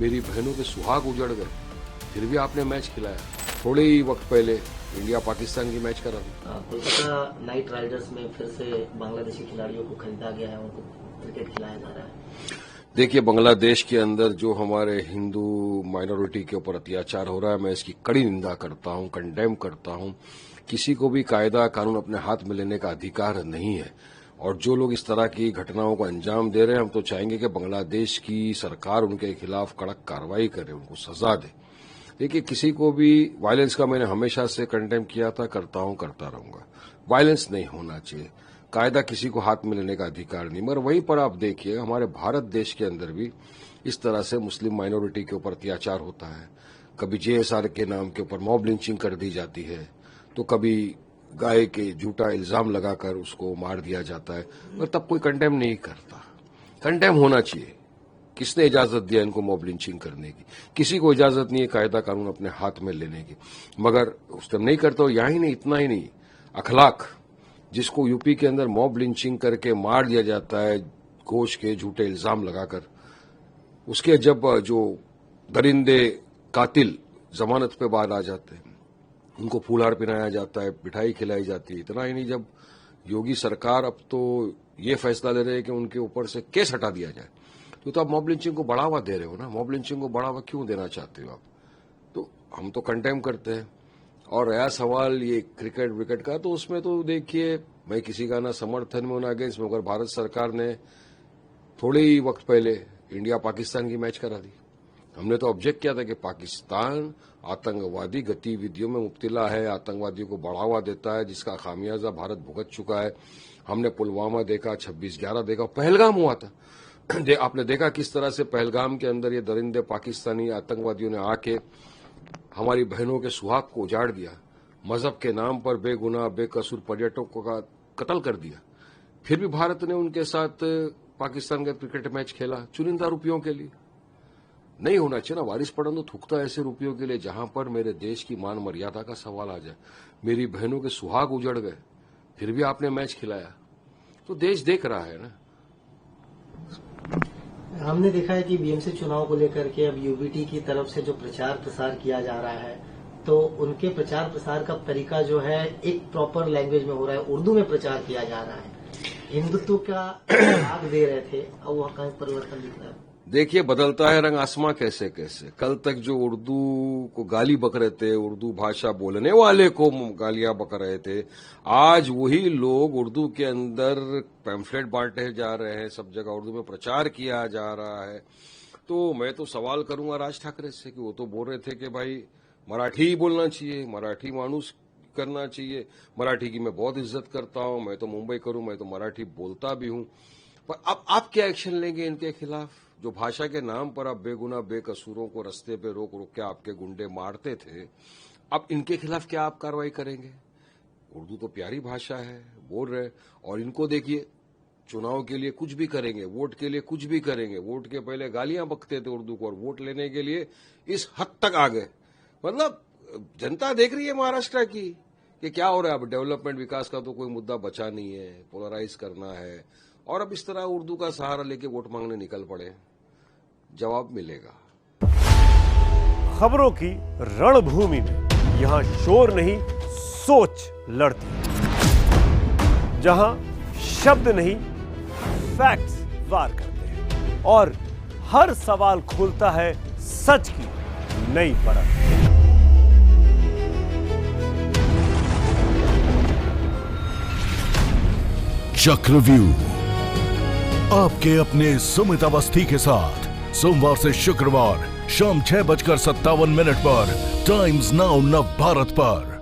मेरी बहनों के सुहाग उजड़ गए, फिर भी आपने मैच खिलाया। थोड़े ही वक्त पहले इंडिया पाकिस्तान की मैच करा था। कोलकाता नाइट राइडर्स में फिर से बांग्लादेशी खिलाड़ियों को खरीदा गया है, उनको क्रिकेट खिलाया जा रहा है। देखिए, बांग्लादेश के अंदर जो हमारे हिंदू माइनॉरिटी के ऊपर अत्याचार हो रहा है, मैं इसकी कड़ी निंदा करता हूं, कंडेम करता हूं। किसी को भी कायदा कानून अपने हाथ में लेने का अधिकार नहीं है, और जो लोग इस तरह की घटनाओं को अंजाम दे रहे हैं, हम तो चाहेंगे कि बांग्लादेश की सरकार उनके खिलाफ कड़क कार्रवाई करे, उनको सजा दे। देखिए, किसी को भी वायलेंस का मैंने हमेशा से कंडेम किया था, करता हूं, करता रहूंगा। वायलेंस नहीं होना चाहिए, कायदा किसी को हाथ में लेने का अधिकार नहीं। मगर वहीं पर आप देखिए, हमारे भारत देश के अंदर भी इस तरह से मुस्लिम माइनॉरिटी के ऊपर अत्याचार होता है। कभी जेएसआर के नाम के ऊपर मॉब लिंचिंग कर दी जाती है, तो कभी गाय के झूठा इल्जाम लगाकर उसको मार दिया जाता है, मगर तब कोई कंडेम नहीं करता। कंडेम होना चाहिए। किसने इजाजत दिया इनको मॉब लिंचिंग करने की? किसी को इजाजत नहीं है कायदा कानून अपने हाथ में लेने की। मगर उस टाइम नहीं करता। यहाँ ही नहीं, इतना ही नहीं, अखलाक, जिसको यूपी के अंदर मॉब लिंचिंग करके मार दिया जाता है घोष के झूठे इल्जाम लगाकर, उसके जब जो दरिंदे कातिल जमानत पे बाहर आ जाते हैं, उनको फूलहार पहनाया जाता है, मिठाई खिलाई जाती है। इतना ही नहीं, जब योगी सरकार अब तो ये फैसला ले रहे हैं कि उनके ऊपर से केस हटा दिया जाए, तो आप मॉब लिंचिंग को बढ़ावा दे रहे हो ना। मॉब लिंचिंग को बढ़ावा क्यों देना चाहते हो आप? तो हम तो कंडेम करते हैं। और रहा सवाल ये क्रिकेट विकेट का, तो उसमें तो देखिए, मैं किसी का ना समर्थन में हूं ना अगेंस्ट में, मगर भारत सरकार ने थोड़े ही वक्त पहले इंडिया पाकिस्तान की मैच करा दी। हमने तो ऑब्जेक्ट किया था कि पाकिस्तान आतंकवादी गतिविधियों में मुब्तला है, आतंकवादियों को बढ़ावा देता है, जिसका खामियाजा भारत भुगत चुका है। हमने पुलवामा देखा, 26/11 देखा, पहलगाम हुआ था। आपने देखा किस तरह से पहलगाम के अंदर ये दरिंदे पाकिस्तानी आतंकवादियों ने आके हमारी बहनों के सुहाग को उजाड़ दिया, मजहब के नाम पर बेगुनाह बेकसूर पर्यटकों का कत्ल कर दिया। फिर भी भारत ने उनके साथ पाकिस्तान का क्रिकेट मैच खेला चुनिंदा रुपयों के लिए। नहीं होना चाहिए ना। वारिस पड़न तो थूकता ऐसे रुपयों के लिए जहां पर मेरे देश की मान मर्यादा का सवाल आ जाए। मेरी बहनों के सुहाग उजड़ गए, फिर भी आपने मैच खिलाया, तो देश देख रहा है ना। हमने देखा है कि बीएमसी चुनाव को लेकर के अब यूबीटी की तरफ से जो प्रचार प्रसार किया जा रहा है, तो उनके प्रचार प्रसार का तरीका जो है एक प्रॉपर लैंग्वेज में हो रहा है, उर्दू में प्रचार किया जा रहा है। हिंदुत्व का भाग दे रहे थे, अब वह कहीं परिवर्तन दिख रहा है। देखिए, बदलता है रंग आसमां कैसे कैसे। कल तक जो उर्दू को गाली बक रहे थे, उर्दू भाषा बोलने वाले को गालियां बक रहे थे, आज वही लोग उर्दू के अंदर पैम्फलेट बांटे जा रहे हैं, सब जगह उर्दू में प्रचार किया जा रहा है। तो मैं तो सवाल करूंगा राज ठाकरे से कि वो तो बोल रहे थे कि भाई मराठी ही बोलना चाहिए, मराठी मानूस करना चाहिए। मराठी की मैं बहुत इज्जत करता हूं, मैं तो मुंबई करूं, मैं तो मराठी बोलता भी हूं। पर अब आप क्या एक्शन लेंगे इनके खिलाफ? जो भाषा के नाम पर आप बेगुनाह बेकसूरों को रास्ते पे रोक रोक के आपके गुंडे मारते थे, अब इनके खिलाफ क्या आप कार्रवाई करेंगे? उर्दू तो प्यारी भाषा है, बोल रहे। और इनको देखिए, चुनाव के लिए कुछ भी करेंगे, वोट के लिए कुछ भी करेंगे। वोट के पहले गालियां बकते थे उर्दू को, और वोट लेने के लिए इस हद तक आ गए। मतलब जनता देख रही है महाराष्ट्र की कि क्या हो रहा है। अब डेवलपमेंट विकास का तो कोई मुद्दा बचा नहीं है, पोलराइज करना है, और अब इस तरह उर्दू का सहारा लेके वोट मांगने निकल पड़े। जवाब मिलेगा। खबरों की रणभूमि में यहां शोर नहीं, सोच लड़ती है। जहां शब्द नहीं, फैक्ट्स वार करते हैं, और हर सवाल खोलता है सच की नई परत। चक्रव्यूह आपके अपने सुमित अवस्थी के साथ सोमवार से शुक्रवार शाम 6:57 पर टाइम्स नाउ नव भारत पर।